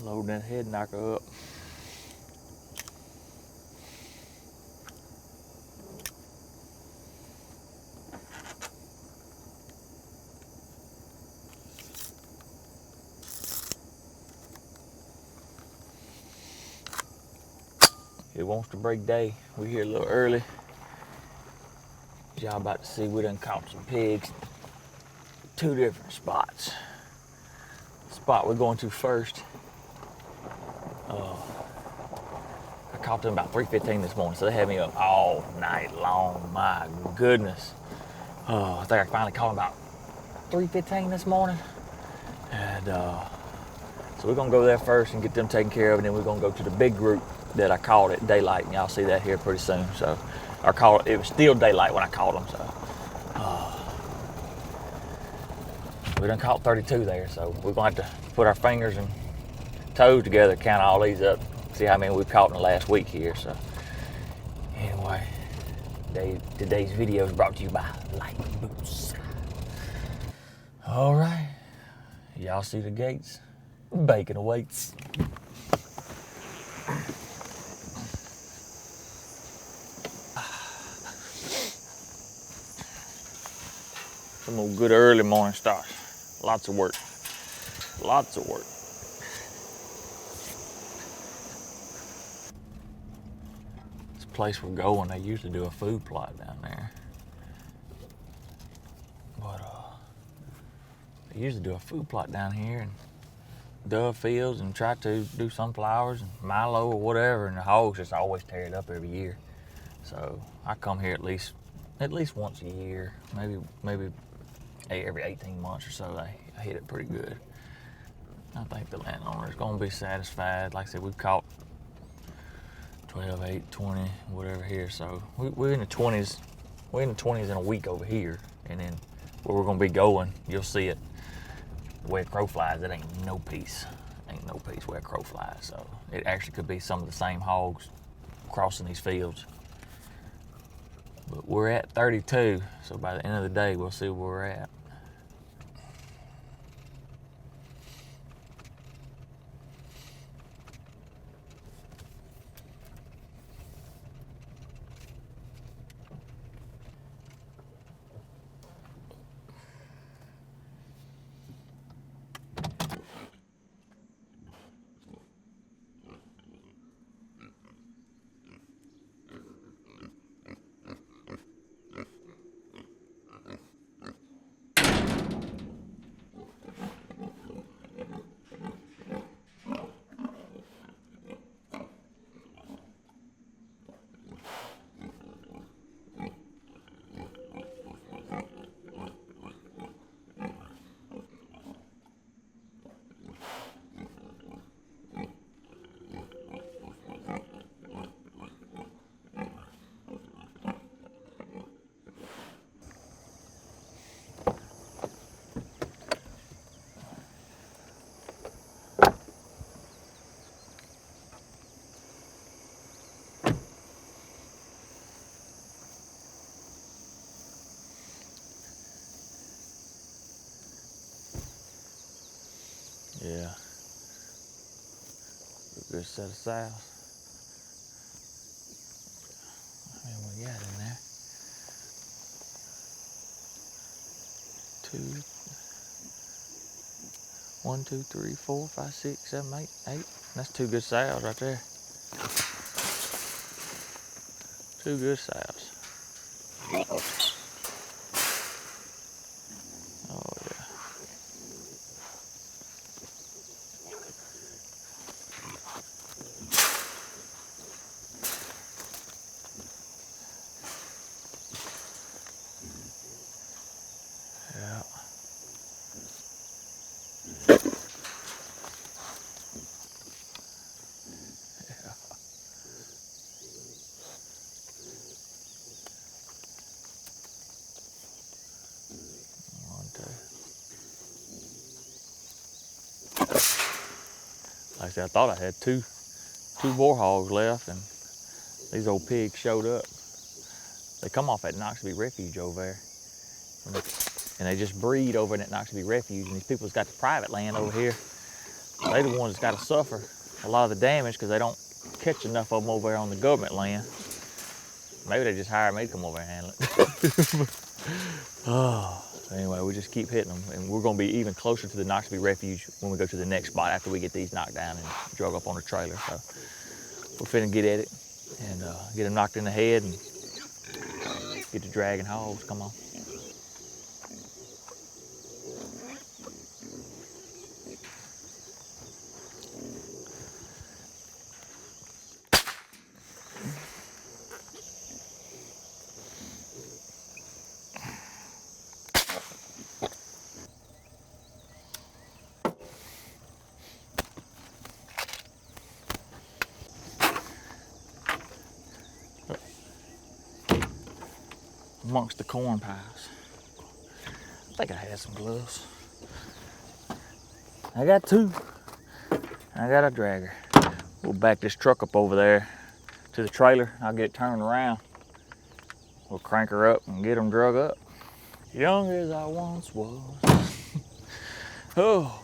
Loading that head knocker up. It wants to break day. We're here a little early. As y'all about to see, we done caught some pigs. 2 different spots. The spot we're going to first, I caught them about 3:15 this morning, so they had me up all night long. My goodness. I think I finally caught them about 3:15 this morning. And so we're gonna go there first and get them taken care of, and then we're gonna go to the big group that I caught at daylight, and y'all see that here pretty soon. So it was still daylight when I caught them, so we done caught 32 there, so we're gonna have to put our fingers and toes together, count all these up, see how many we've caught in the last week here. So anyway, today's video is brought to you by Light Boots. All right, y'all see the gates? Bacon awaits. Some old good early morning start. Lots of work. Lots of work. This place we're going, they used to do a food plot down there. But they used to do a food plot down here and dove fields and try to do sunflowers and milo or whatever, and the hogs just always tear it up every year. So I come here at least once a year, maybe every 18 months or so. I hit it pretty good. I think the landowner is going to be satisfied. Like I said, we've caught 12, 8, 20, whatever here. So we're in the 20s. We're in the 20s in a week over here, and then where we're going to be going, you'll see it. Where crow flies, it ain't no peace. Ain't no peace where crow flies. So it actually could be some of the same hogs crossing these fields. But we're at 32, so by the end of the day, we'll see where we're at. Yeah. A good set of sows. How many we got in there? 1, 2, 3, 4, 5, 6, 7, 8, 8. That's 2 good sows right there. 2 good sows. Oh yeah. Yeah. Like I said, I thought I had two boar hogs left, and these old pigs showed up. They come off at Knoxville Refuge over there, and they just breed over in that Knoxville Refuge. And these people's got the private land over here, They the ones that's got to suffer a lot of the damage because they don't catch enough of them over there on the government land. Maybe they just hired me to come over and handle it. Oh, anyway, we just keep hitting them, and we're going to be even closer to the Knoxville Refuge when we go to the next spot after we get these knocked down and drug up on the trailer. So we're finna get at it and get them knocked in the head and get the dragging hogs. Come on. Amongst the corn piles. I think I had some gloves. I got two. I got a dragger. We'll back this truck up over there to the trailer. I'll get it turned around. We'll crank her up and get them drug up. Young as I once was. Oh.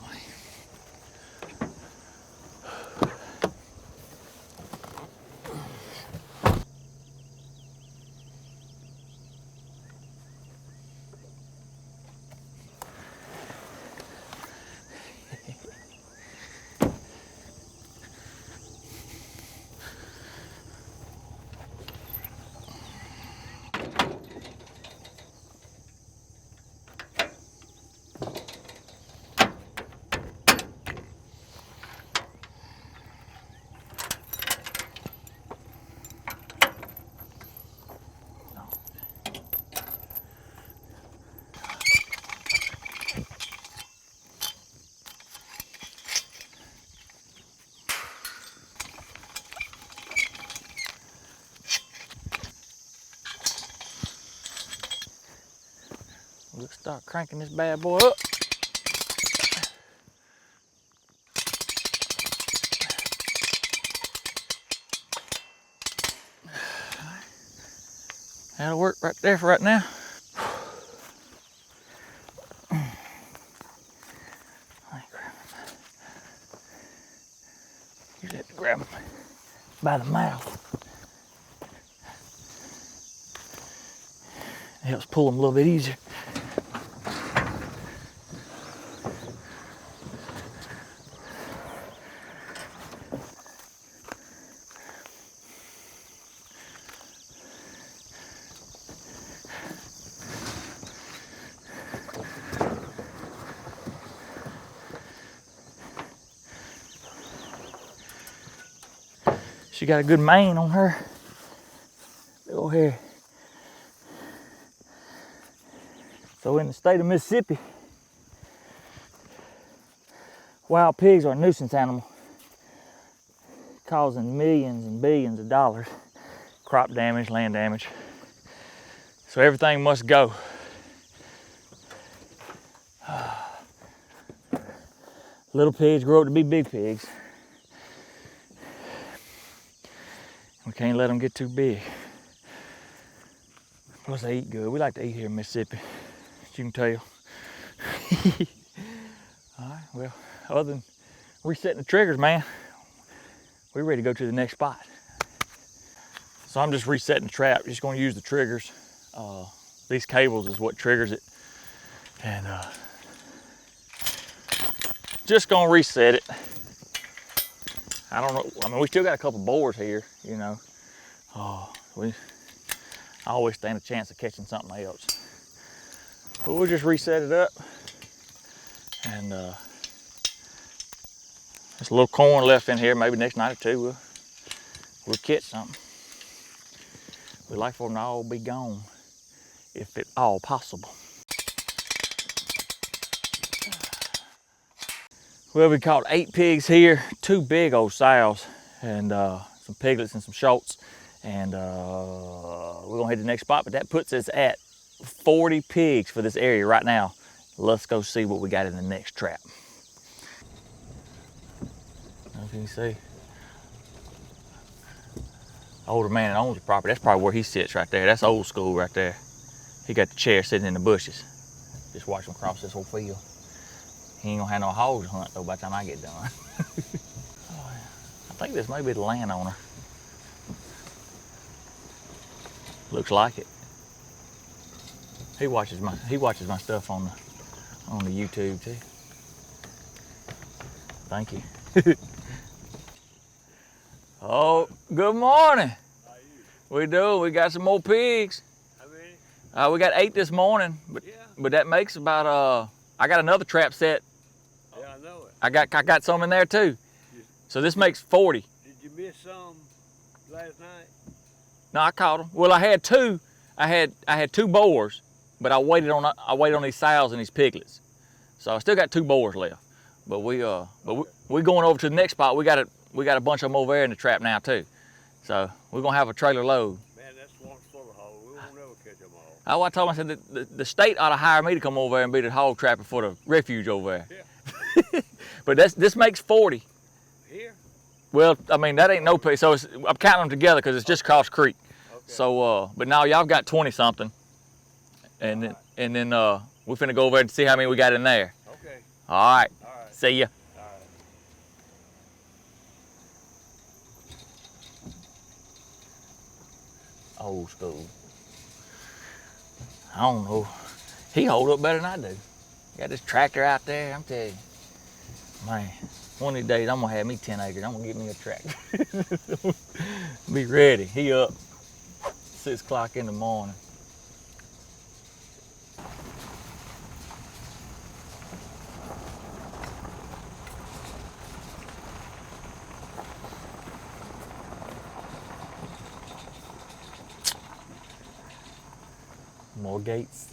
Let's start cranking this bad boy up. That'll work right there for right now. You have to grab him by the mouth. It helps pull them a little bit easier. She got a good mane on her. Big old hair. So in the state of Mississippi, wild pigs are a nuisance animal, causing millions and billions of dollars. Crop damage, land damage. So everything must go. Little pigs grow up to be big pigs. We can't let them get too big. Plus they eat good. We like to eat here in Mississippi, as you can tell. All right, well, other than resetting the triggers, man, we're ready to go to the next spot. So I'm just resetting the trap, just gonna use the triggers. These cables is what triggers it. And just gonna reset it. I don't know, I mean, we still got a couple boars here, you know. I always stand a chance of catching something else. But we'll just reset it up. And there's a little corn left in here. Maybe next night or two we'll catch something. We'd like for them to all be gone, if at all possible. Well, we caught 8 pigs here, 2 big old sows, and some piglets and some shoats. And we're gonna head to the next spot, but that puts us at 40 pigs for this area right now. Let's go see what we got in the next trap. As you can see, older man that owns the property, that's probably where he sits right there. That's old school right there. He got the chair sitting in the bushes. Just watch him cross this whole field. He ain't gonna have no hogs to hunt though by the time I get done. I think this may be the landowner. Looks like it. He watches my stuff on the YouTube too. Thank you. Oh, good morning. How are you? We do. We got some more pigs. How many? We got 8 this morning, but that makes about I got another trap set. Yeah, I know it. I got some in there too. So this makes 40. Did you miss some last night? No, I caught them. Well, I had 2. I had 2 boars, but I waited on these sows and these piglets. So I still got 2 boars left. But we going over to the next spot. We got a bunch of them over there in the trap now too. So we're gonna have a trailer load. Man, that's one full of hogs. We won't ever catch them all. Oh, I told him, I said that the state ought to hire me to come over there and be the hog trapper for the refuge over there. Yeah. But this makes 40. Here? Well, I mean that ain't no pay. So I'm counting them together because it's just across the creek. Okay. So but now y'all got 20 something, and then we're finna go over there and see how many we got in there. Okay. All right. All right. See ya. All right. Old school. I don't know. He hold up better than I do. Got this tractor out there. I'm telling you, man. One of these days I'm gonna have me 10 acres. I'm gonna get me a tractor. Be ready. He up 6 o'clock in the morning. More gates.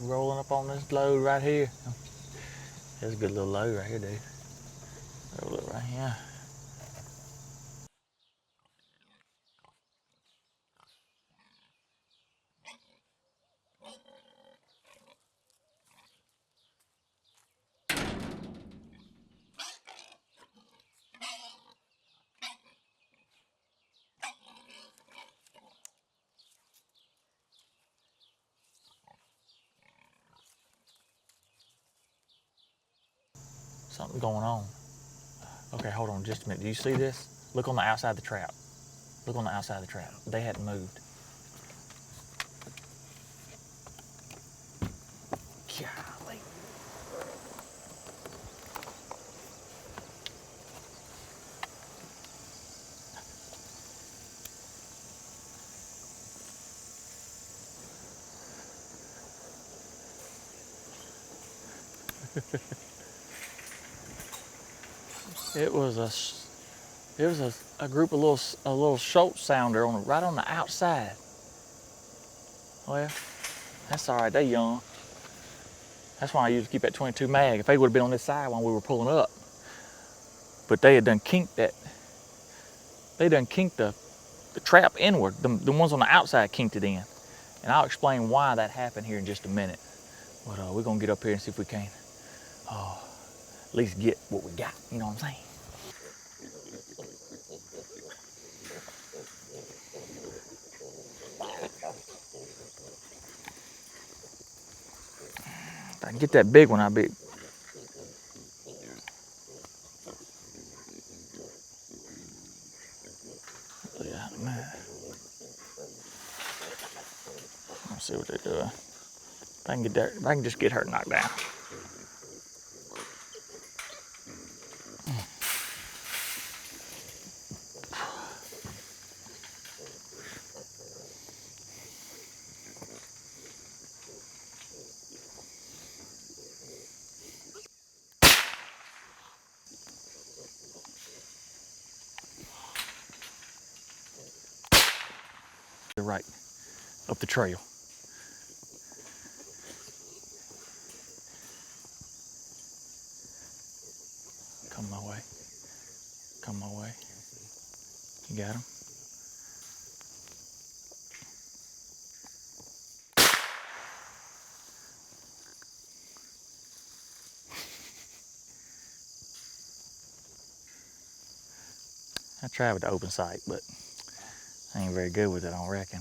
Rolling up on this load right here. That's a good little load right here, dude. Roll it right here. Something's going on. Okay, hold on just a minute. Do you see this? Look on the outside of the trap. Look on the outside of the trap. They hadn't moved. Golly. It was a group of little Schultz sounder right on the outside. Well, that's all right. They young. That's why I used to keep that 22 mag. If they would have been on this side when we were pulling up, but they had done kinked that. They done kinked the trap inward. The ones on the outside kinked it in, and I'll explain why that happened here in just a minute. But we're gonna get up here and see if we can at least get what we got. You know what I'm saying? If I can get that big one, I'll be. Yeah, man. Let's see what they're doing. If I can just get her knocked down. Right, up the trail. Come my way. Come my way. You got him? I tried with the open sight, but I ain't very good with it, I don't reckon.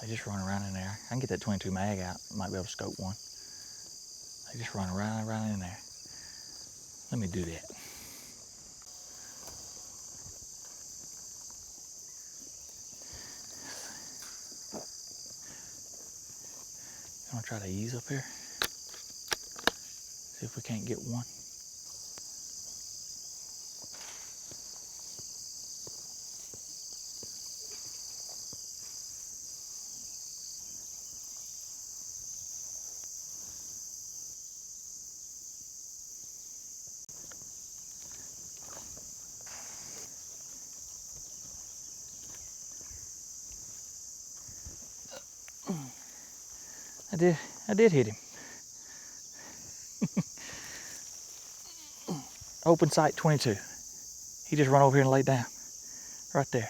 They just run around in there. I can get that 22 mag out. Might be able to scope one. They just run around in there. Let me do that. I'm gonna try to ease up here. See if we can't get one. I did hit him. Open sight 22. He just run over here and laid down. Right there.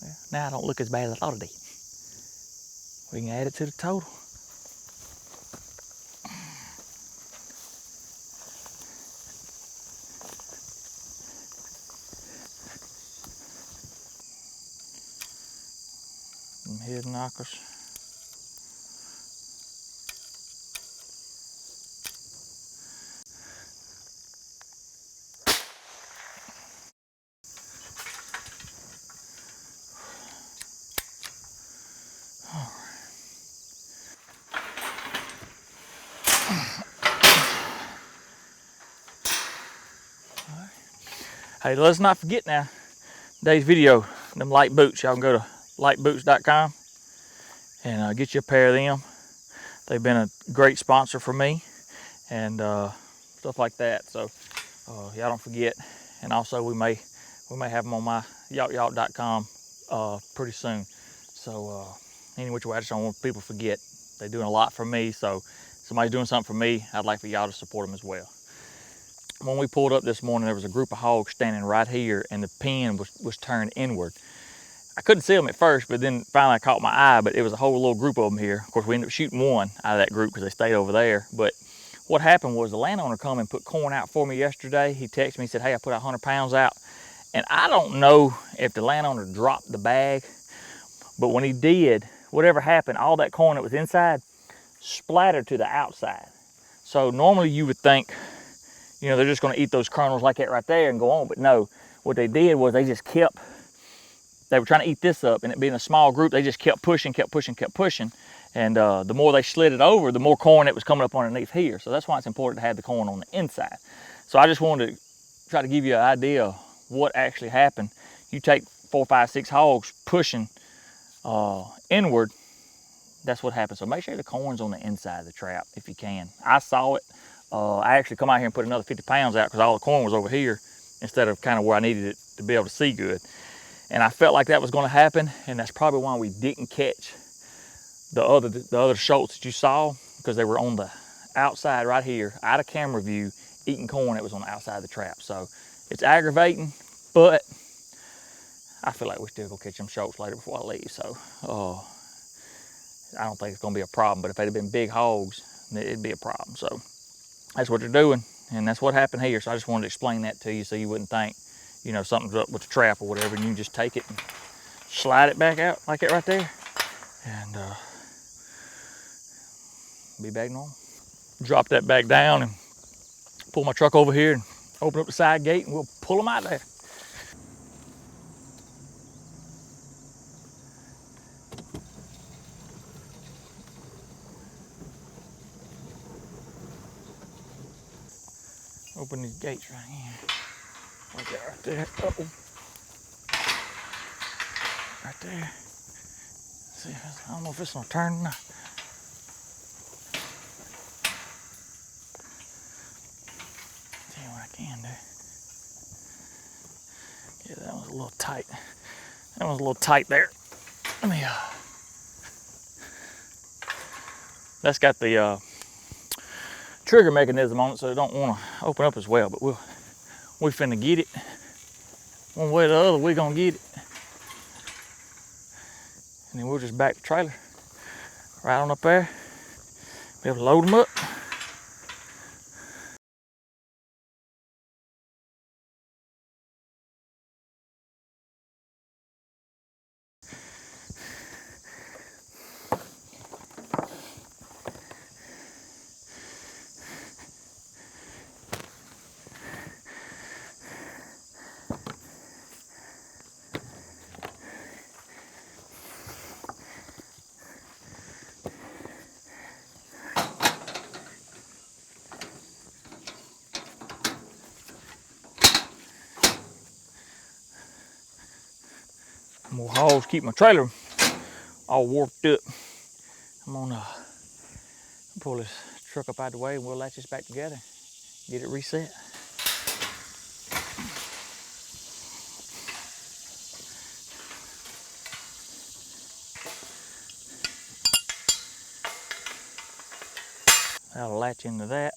Well, now I don't look as bad as I thought it did. We can add it to the total. Some head knockers. Hey, let's not forget now, today's video, them light boots. Y'all can go to lightboots.com and get you a pair of them. They've been a great sponsor for me and stuff like that. So y'all don't forget. And also we may have them on my yawtyawt.com pretty soon. So any which way, I just don't want people to forget. They're doing a lot for me. So somebody's doing something for me, I'd like for y'all to support them as well. When we pulled up this morning, there was a group of hogs standing right here and the pen was turned inward. I couldn't see them at first, but then finally I caught my eye, but it was a whole little group of them here. Of course, we ended up shooting one out of that group because they stayed over there. But what happened was the landowner come and put corn out for me yesterday. He texted me, he said, hey, I put 100 pounds out. And I don't know if the landowner dropped the bag, but when he did, whatever happened, all that corn that was inside splattered to the outside. So normally you would think, you know, they're just gonna eat those kernels like that right there and go on, but no. What they did was they were trying to eat this up, and it being a small group, they just kept pushing. And the more they slid it over, the more corn that was coming up underneath here. So that's why it's important to have the corn on the inside. So I just wanted to try to give you an idea of what actually happened. You take 4, 5, 6 hogs pushing inward, that's what happened. So make sure the corn's on the inside of the trap if you can. I saw it. I actually come out here and put another 50 pounds out because all the corn was over here instead of kind of where I needed it to be able to see good. And I felt like that was going to happen, and that's probably why we didn't catch the other shoals that you saw, because they were on the outside right here, out of camera view, eating corn that was on the outside of the trap. So it's aggravating, but I feel like we still gonna catch them shoals later before I leave. So I don't think it's gonna be a problem. But if they'd have been big hogs, it'd be a problem. So that's what they're doing, and that's what happened here. So I just wanted to explain that to you so you wouldn't think, you know, something's up with the trap or whatever, and you can just take it and slide it back out like that right there, and be back normal. Drop that back down and pull my truck over here and open up the side gate, and we'll pull them out there. Open these gates right here. Like that right there. Uh-oh. Right there. See, I don't know if it's gonna turn or not. See what I can do. Yeah, that was a little tight. That was a little tight there. Let me, that's got the trigger mechanism on it, so it don't want to open up as well, but we finna get it. One way or the other, we gonna get it. And then we'll just back the trailer right on up there, be able to load them up. More hogs keep my trailer all warped up. I'm gonna pull this truck up out of the way and we'll latch this back together, get it reset. That'll latch into that.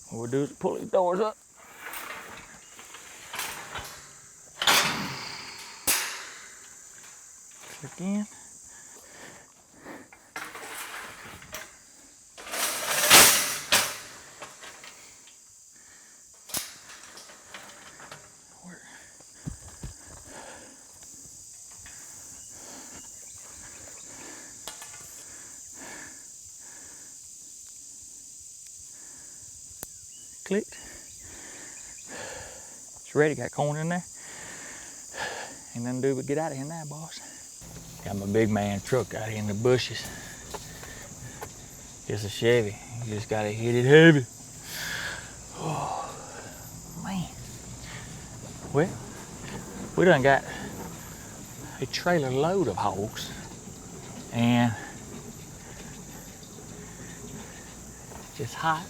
What we'll do is pull these doors up. Click in. Clicked. It's ready, got corn in there. Ain't nothing to do but get out of here now, boss. Got my big man truck out here in the bushes. It's a Chevy. You just gotta hit it heavy. Oh, man. Well, we done got a trailer load of hogs. And it's hot.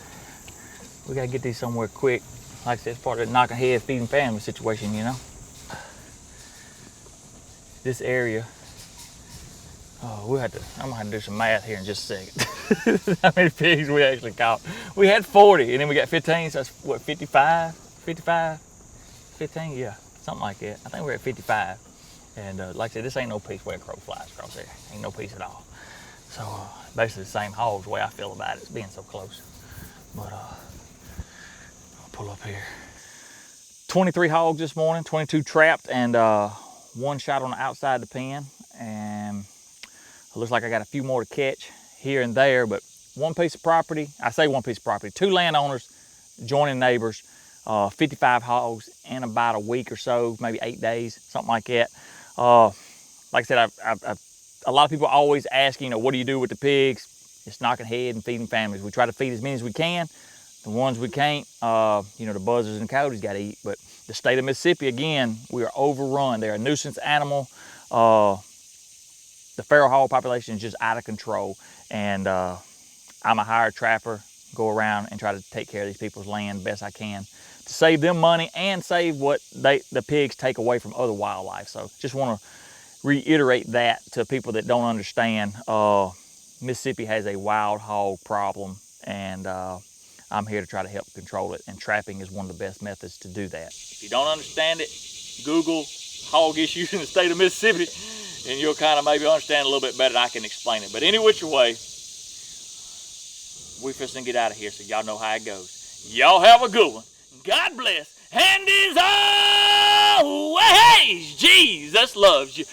We gotta get these somewhere quick. Like I said, it's part of the knocking head, feeding family situation, you know? This area, I'm gonna have to do some math here in just a second. How many pigs we actually caught? We had 40, and then we got 15, so that's what, 55? 55? 15? Yeah, something like that. I think we're at 55. And like I said, this ain't no piece where a crow flies across there. Ain't no piece at all. So basically the same hogs, the way I feel about it, being so close. But I'll pull up here. 23 hogs this morning, 22 trapped, and one shot on the outside of the pen. And it looks like I got a few more to catch here and there, but one piece of property, I say one piece of property, 2 landowners, joining neighbors, 55 hogs in about a week or so, maybe 8 days, something like that. Like I said, a lot of people always ask, you know, what do you do with the pigs? It's knocking head and feeding families. We try to feed as many as we can. The ones we can't, you know, the buzzards and coyotes got to eat. But the state of Mississippi, again, we are overrun. They're a nuisance animal. The feral hog population is just out of control. And I'm a hired trapper, go around and try to take care of these people's land best I can to save them money and save what the pigs take away from other wildlife. So just want to reiterate that to people that don't understand. Mississippi has a wild hog problem, and I'm here to try to help control it, and trapping is one of the best methods to do that. If you don't understand it, Google hog issues in the state of Mississippi, and you'll kind of maybe understand a little bit better than I can explain it. But any which way, we fixing to get out of here, so y'all know how it goes. Y'all have a good one. God bless, and as always, Jesus loves you.